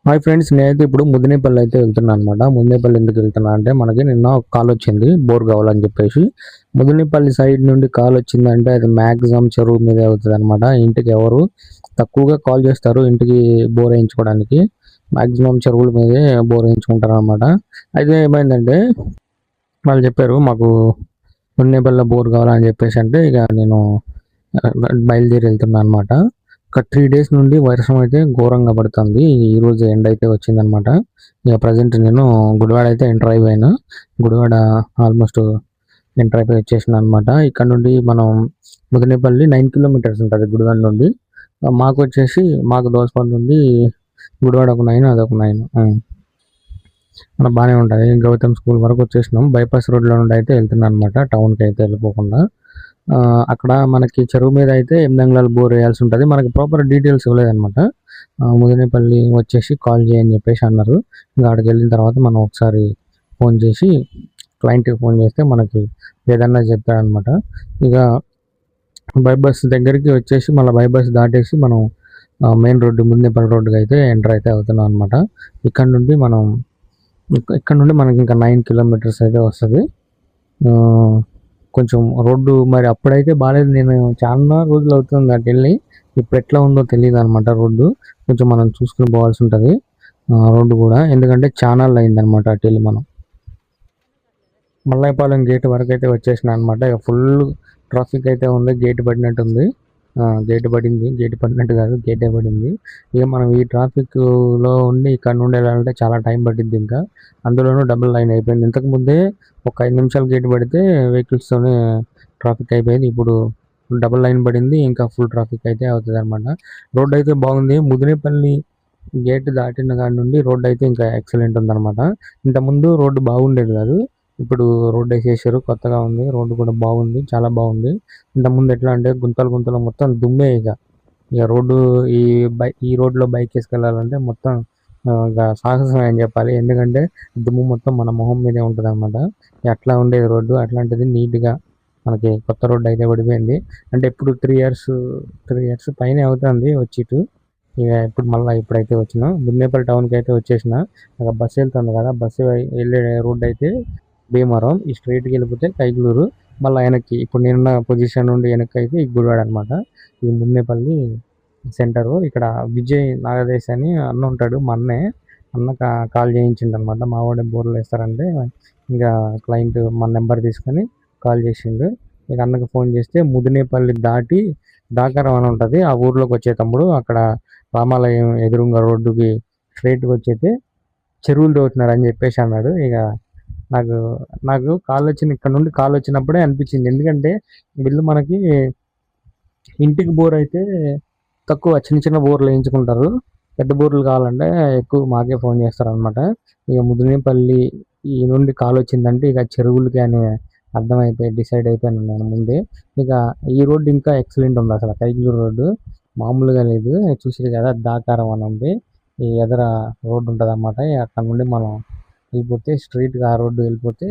Hi friends, నేనైతే ఇప్పుడు ముదినేపల్లి అయితే వెళ్తున్నా అనమాట. ముదినేపల్లి ఎందుకు వెళ్తున్నా అంటే మనకి నిన్న ఒక కాల్ వచ్చింది బోర్ కావాలని చెప్పేసి. ముదినేపల్లి సైడ్ నుండి కాల్ వచ్చిందంటే అది మ్యాక్సిమం చెరువు మీదే అవుతుంది అనమాట. ఇంటికి ఎవరు తక్కువగా కాల్ చేస్తారు ఇంటికి బోర్ వేయించుకోవడానికి. మ్యాక్సిమం చెరువుల మీదే బోర్ వేయించుకుంటారు అనమాట. అయితే ఏమైందంటే వాళ్ళు చెప్పారు మాకు ముదినేపల్లిలో బోర్ కావాలని చెప్పేసి. అంటే ఇక నేను బయలుదేరి వెళ్తున్నా అనమాట. ఒక 3 డేస్ నుండి వర్షం అయితే ఘోరంగా పడుతుంది. ఈ రోజు ఎండ అయితే వచ్చిందనమాట. ఇక ప్రజెంట్ నేను గుడివాడ అయితే ఎంటర్ అయిపోయాను. గుడివాడ ఆల్మోస్ట్ ఎంటర్ అయిపోయి వచ్చేసిన అనమాట. ఇక్కడ నుండి మనం ముదినేపల్లి 9 కిలోమీటర్స్ ఉంటుంది గుడివాడ నుండి. మాకు వచ్చేసి మాకు దోసపల్లి నుండి గుడివాడ ఒక 9, అదొక 9. మన బాగానే ఉంటుంది. గౌతమ్ స్కూల్ వరకు వచ్చేసినాం. బైపాస్ రోడ్లో నుండి అయితే వెళ్తున్నాను అనమాట, టౌన్కి అయితే వెళ్ళిపోకుండా. అక్కడ మనకి చెరువు మీద అయితే 8 అంగుళాల బోర్ వేయాల్సి ఉంటుంది. మనకి ప్రాపర్ డీటెయిల్స్ ఇవ్వలేదన్నమాట. ముదినేపల్లి వచ్చేసి కాల్ చేయని చెప్పేసి అన్నారు. ఇంకా అక్కడికి వెళ్ళిన తర్వాత మనం ఒకసారి ఫోన్ చేసి క్లయింట్కి ఫోన్ చేస్తే మనకి ఏదన్నా చెప్పారనమాట. ఇక బైపాస్ దగ్గరికి వచ్చేసి మళ్ళీ బైపాస్ దాటేసి మనం మెయిన్ రోడ్డు ముదినేపల్లి రోడ్డుకి అయితే ఎంటర్ అయితే అవుతున్నాం అనమాట. ఇక్కడ నుండి మనకి ఇంకా 9 కిలోమీటర్స్ అయితే వస్తుంది. కొంచెం రోడ్డు మరి అప్పుడైతే బాగాలేదు. నేను చాలా రోజులు అవుతుంది అటు వెళ్ళి. ఇప్పుడు ఎట్లా ఉందో తెలియదు అనమాట. రోడ్డు కొంచెం మనం చూసుకుని పోవాల్సి ఉంటుంది రోడ్డు కూడా, ఎందుకంటే ఛానల్ అయిందనమాట అటు వెళ్ళి. మనం మల్లాయపాలెం గేట్ వరకు అయితే వచ్చేసిన అనమాట. ఇక ఫుల్ ట్రాఫిక్ అయితే ఉంది. గేట్ పడినట్టు ఉంది. గేట్ పడింది, గేట్ పడినట్టు కాదు, గేటే పడింది. ఇక మనం ఈ ట్రాఫిక్లో ఉండి ఇక్కడ నుండి వెళ్ళాలంటే చాలా టైం పట్టింది. ఇంకా అందులోనూ డబుల్ లైన్ అయిపోయింది. ఇంతకుముందే ఒక 5 నిమిషాలు గేట్ పడితే వెహికల్స్తోనే ట్రాఫిక్ అయిపోయింది. ఇప్పుడు డబుల్ లైన్ పడింది, ఇంకా ఫుల్ ట్రాఫిక్ అయితే అవుతుంది అనమాట. రోడ్ అయితే బాగుంది. ముదినేపల్లి గేట్ దాటిన కాడి నుండి రోడ్ అయితే ఇంకా ఎక్సలెంట్ ఉందన్నమాట. ఇంతకుముందు రోడ్డు బాగుండేది కాదు, ఇప్పుడు రోడ్డు వేసేసారు, కొత్తగా ఉంది. రోడ్డు కూడా బాగుంది, చాలా బాగుంది. ఇంతకుముందు ఎట్లా అంటే గుంతలు గుంతలు మొత్తం దుమ్మే. ఇక రోడ్డు ఈ రోడ్లో బైక్ వేసుకెళ్ళాలంటే మొత్తం ఇక సాహసమే అని చెప్పాలి. ఎందుకంటే దుమ్ము మొత్తం మన మొహం మీదే ఉంటుంది అనమాట. అట్లా ఉండేది రోడ్డు. అట్లాంటిది నీట్గా మనకి కొత్త రోడ్డు అయితే పడిపోయింది. అంటే ఇప్పుడు 3 ఇయర్స్ పైన అవుతుంది వచ్చి ఇటు. ఇక ఇప్పుడైతే వచ్చిన ముదినేపల్లి టౌన్కి అయితే వచ్చేసిన. ఇక బస్సు వెళ్తుంది కదా, బస్సు వెళ్ళే రోడ్డు అయితే భీమవరం. ఈ స్ట్రైట్కి వెళ్ళిపోతే కైగులూరు. మళ్ళీ వెనక్కి ఇప్పుడు నేనున్న పొజిషన్ నుండి వెనక్కి అయితే ఈ గుడివాడ అనమాట. ఈ ముదినేపల్లి సెంటరు. ఇక్కడ విజయ్ నాగదేశ్ అని అన్న ఉంటాడు, మా అన్న కాల్ చేయించిండు అనమాట. మా వాడే బోర్లు వేస్తారంటే ఇంకా క్లయింట్ మన నెంబర్ తీసుకొని కాల్ చేసిండు. ఇక అన్నకు ఫోన్ చేస్తే ముదినేపల్లి దాటి దాకారం అని ఉంటుంది, ఆ ఊర్లోకి వచ్చే తమ్ముడు అక్కడ రామాలయం ఎదురుంగా రోడ్డుకి స్ట్రైట్గా వచ్చేస్తే చెరువులు తవ్వుతున్నారు అని చెప్పేసి అన్నాడు. ఇక నాకు నాకు ఇక్కడ నుండి కాల్ వచ్చినప్పుడే అనిపించింది. ఎందుకంటే వీళ్ళు మనకి ఇంటికి బోర్ అయితే తక్కువ, చిన్న చిన్న బోర్లు వేయించుకుంటారు. పెద్ద బోర్లు కావాలంటే ఎక్కువ మాకే ఫోన్ చేస్తారు అనమాట. ఇక ముదినేపల్లి ఈ నుండి కాల్ వచ్చిందంటే ఇక చెరువులకి అని అర్థమైపోయి డిసైడ్ అయిపోయాను నేను ముందే. ఇక ఈ రోడ్డు ఇంకా ఎక్సలెంట్ ఉంది. అసలు కైగిలూరు రోడ్డు మామూలుగా లేదు. చూసారు కదా, దాకారం అని ఉంది. ఈ ఎదర రోడ్డు ఉంటుంది అన్నమాట. అక్కడ నుండి మనం వెళ్ళిపోతే స్ట్రైట్గా ఆ రోడ్డు వెళ్ళిపోతే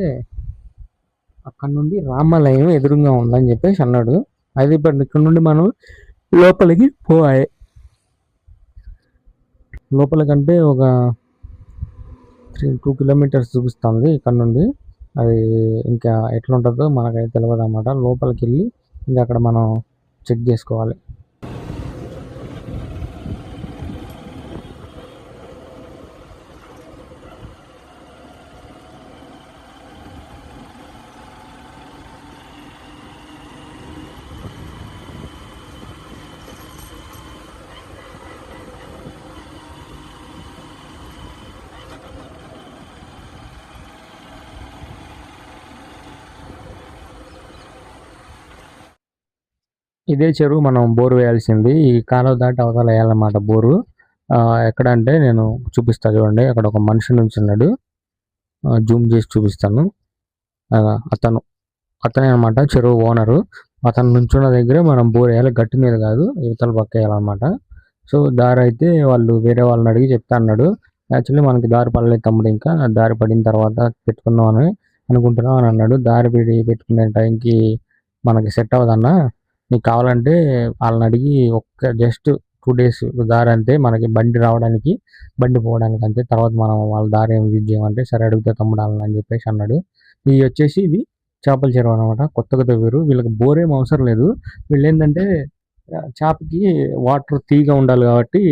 అక్కడ నుండి రామాలయం ఎదురుగా ఉందని చెప్పేసి అన్నాడు. అయితే ఇప్పుడు ఇక్కడ నుండి మనం లోపలికి పోవాలి. లోపలికంటే ఒక 2 కిలోమీటర్స్ చూపిస్తుంది ఇక్కడ నుండి. అది ఇంకా ఎట్లా ఉంటుందో మనకైతే తెలియదు అన్నమాట. లోపలికి వెళ్ళి ఇంకా అక్కడ మనం చెక్ చేసుకోవాలి. ఇదే చెరువు మనం బోరు వేయాల్సింది. ఈ కాలువ దాటి అవతల వేయాలన్నమాట బోరు. ఎక్కడ అంటే నేను చూపిస్తా చూడండి. అక్కడ ఒక మనిషి నుంచున్నాడు, జూమ్ చేసి చూపిస్తాను. అతనే అనమాట చెరువు ఓనరు. అతను నుంచున్న దగ్గరే మనం బోర్ వేయాలి, గట్టి మీద కాదు, ఇవతల పక్క వేయాలన్నమాట. సో దారి అయితే వాళ్ళు వేరే వాళ్ళని అడిగి చెప్తా అన్నాడు. యాక్చువల్లీ మనకి దారి పడలేదు తమ్ముడు, ఇంకా దారి పడిన తర్వాత పెట్టుకుందాం అని అనుకుంటున్నాం అని అన్నాడు. దారి పెట్టుకునే టైంకి మనకి సెట్ అవ్వదన్నా, నీకు కావాలంటే వాళ్ళని అడిగి జస్ట్ 2 డేస్ దారి అంతే మనకి బండి రావడానికి, బండి పోవడానికి అంతే. తర్వాత మనం వాళ్ళ దారి ఏమి యూజ్ చేయమంటే, సరే అడిగితే తమ్ముడు అని చెప్పేసి అన్నాడు. ఇది వచ్చేసి ఇది చేపల చెరువు అనమాట. కొత్తగా తవ్వారు. వీళ్ళకి బోర్ ఏం అవసరం లేదు. వీళ్ళేందంటే చేపకి వాటర్ తీయగా ఉండాలి కాబట్టి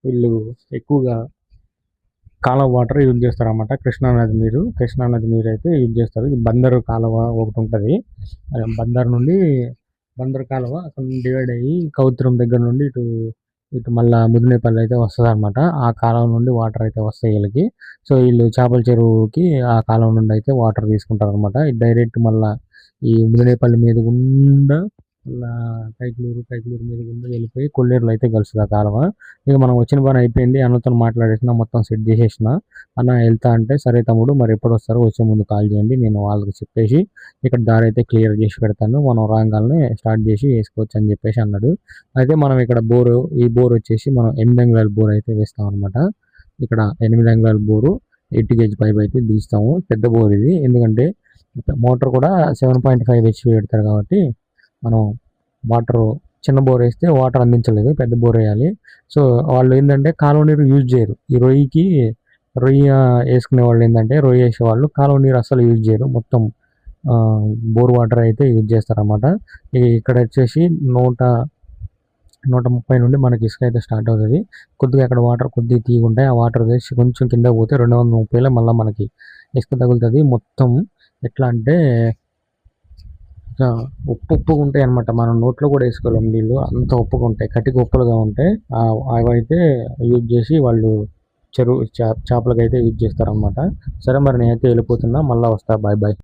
వీళ్ళు ఎక్కువగా కాలువ వాటర్ యూజ్ చేస్తారన్నమాట. కృష్ణానది నీరు అయితే యూజ్ చేస్తారు. ఇది బందరు కాలువ ఒకటి ఉంటుంది. బందరు కాలువ అక్కడ డివైడ్ అయ్యి కౌతురం దగ్గర నుండి ఇటు మళ్ళా ముదినేపల్లి అయితే వస్తుంది అనమాట. ఆ కాలువ నుండి వాటర్ అయితే వస్తాయి వీళ్ళకి. సో వీళ్ళు చేపల చెరువుకి ఆ కాలువ నుండి అయితే వాటర్ తీసుకుంటారు అనమాట. డైరెక్ట్ మళ్ళా ఈ ముదినేపల్లి మీద గుండా మళ్ళా కైకలూరు మీద గుండా వెళ్ళిపోయి కొల్లేరులో అయితే కలుస్తుంది ఆ కాలువ. ఇక మనం వచ్చిన పని అయిపోయింది. అన్నతో మాట్లాడేసిన, మొత్తం సెట్ చేసేసిన. అన్న వెళ్తా అంటే, సరే తమ్ముడు మరి ఎప్పుడు వస్తారో వచ్చే ముందు కాల్ చేయండి, నేను వాళ్ళకి చెప్పేసి ఇక్కడ దారి అయితే క్లియర్ చేసి పెడతాను, మనం రాగానే స్టార్ట్ చేసి వేసుకోవచ్చు అని చెప్పేసి అన్నాడు. అయితే మనం ఇక్కడ ఈ బోర్ వచ్చేసి మనం 8 అంగుళాల బోర్ అయితే వేస్తాం అనమాట. ఇక్కడ 8 అంగుళాల బోరు 80 గేజ్ పైప్ అయితే తీస్తాము. పెద్ద బోర్ ఇది, ఎందుకంటే మోటార్ కూడా 7.5 HP పెడతారు కాబట్టి మనం చిన్న బోర్ వేస్తే వాటర్ అందించలేదు, పెద్ద బోర్ వేయాలి. సో వాళ్ళు ఏంటంటే కాలువ నీరు యూజ్ చేయరు. ఈ రొయ్య వేసుకునే వాళ్ళు ఏంటంటే రొయ్య వేసేవాళ్ళు కాలువ నీరు అసలు యూజ్ చేయరు. మొత్తం బోర్ వాటర్ అయితే యూజ్ చేస్తారన్నమాట. ఇక్కడ వచ్చేసి 130 నుండి మనకి ఇసుక అయితే స్టార్ట్ అవుతుంది. కొద్దిగా అక్కడ వాటర్ కొద్దిగా తీగుంటాయి. ఆ వాటర్ వేసి కొంచెం కింద పోతే 230లో మళ్ళీ మనకి ఇసుక తగులుతుంది. మొత్తం ఎట్లా అంటే ఉప్పుగా ఉంటాయి అనమాట. మనం నోట్లో కూడా వేసుకోలేము నీళ్ళు, అంత ఉప్పుగా ఉంటాయి, కటిక ఉప్పులుగా ఉంటాయి. అవైతే యూజ్ చేసి వాళ్ళు చేపలకైతే యూజ్ చేస్తారనమాట. సరే మరి నేనైతే వెళ్ళిపోతున్నా, మళ్ళీ వస్తా. Bye bye.